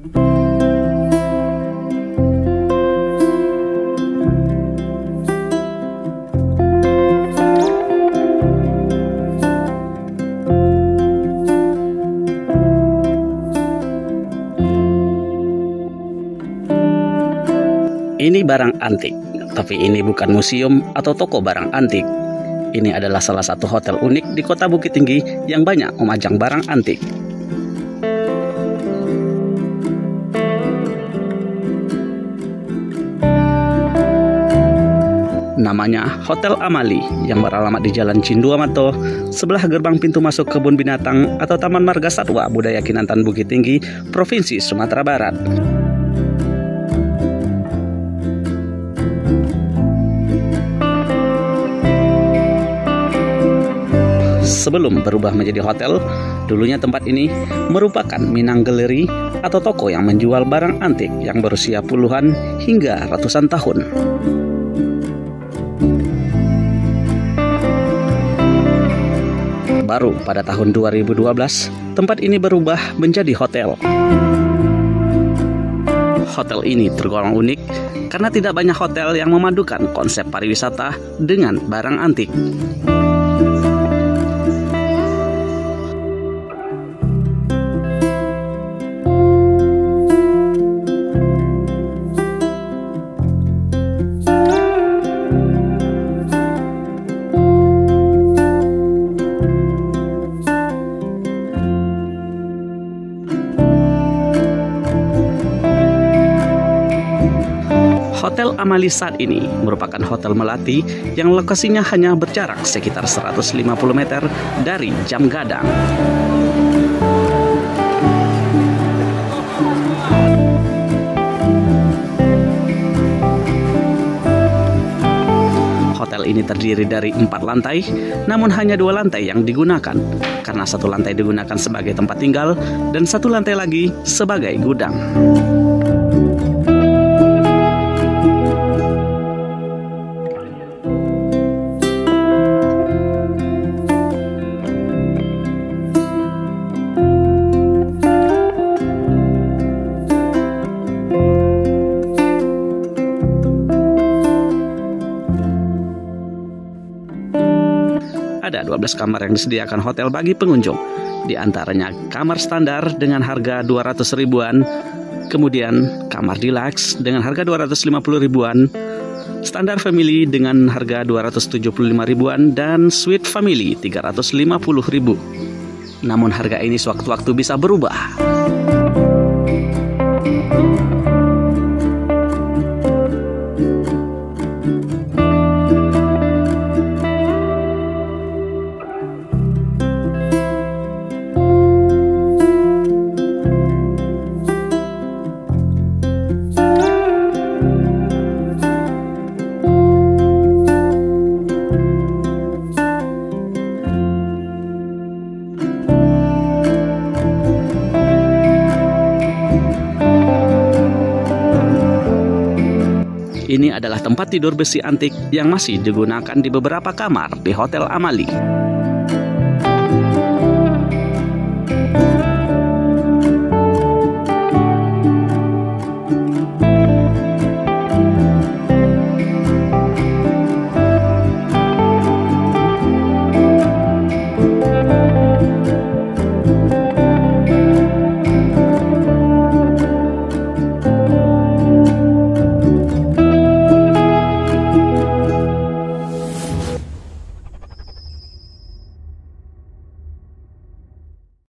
Ini barang antik, tapi ini bukan museum atau toko barang antik. Ini adalah salah satu hotel unik di kota Bukit Tinggi yang banyak memajang barang antik. Namanya Hotel Amali yang beralamat di Jalan Cinduamato, sebelah gerbang pintu masuk Kebun Binatang atau Taman Marga Satwa Budaya Kinantan Bukit Tinggi, Provinsi Sumatera Barat. Sebelum berubah menjadi hotel, dulunya tempat ini merupakan Minang Gallery atau toko yang menjual barang antik yang berusia puluhan hingga ratusan tahun. Baru pada tahun 2012, tempat ini berubah menjadi hotel. Hotel ini tergolong unik karena tidak banyak hotel yang memadukan konsep pariwisata dengan barang antik. Hotel Amali saat ini merupakan hotel melati yang lokasinya hanya berjarak sekitar 150 meter dari Jam Gadang. Hotel ini terdiri dari 4 lantai, namun hanya 2 lantai yang digunakan, karena 1 lantai digunakan sebagai tempat tinggal dan 1 lantai lagi sebagai gudang. Ada 12 kamar yang disediakan hotel bagi pengunjung. Di antaranya kamar standar dengan harga 200 ribuan, kemudian kamar deluxe dengan harga 250 ribuan, standar family dengan harga 275 ribuan, dan suite family 350 ribu. Namun harga ini sewaktu-waktu bisa berubah. Ini adalah tempat tidur besi antik yang masih digunakan di beberapa kamar di Hotel Amali.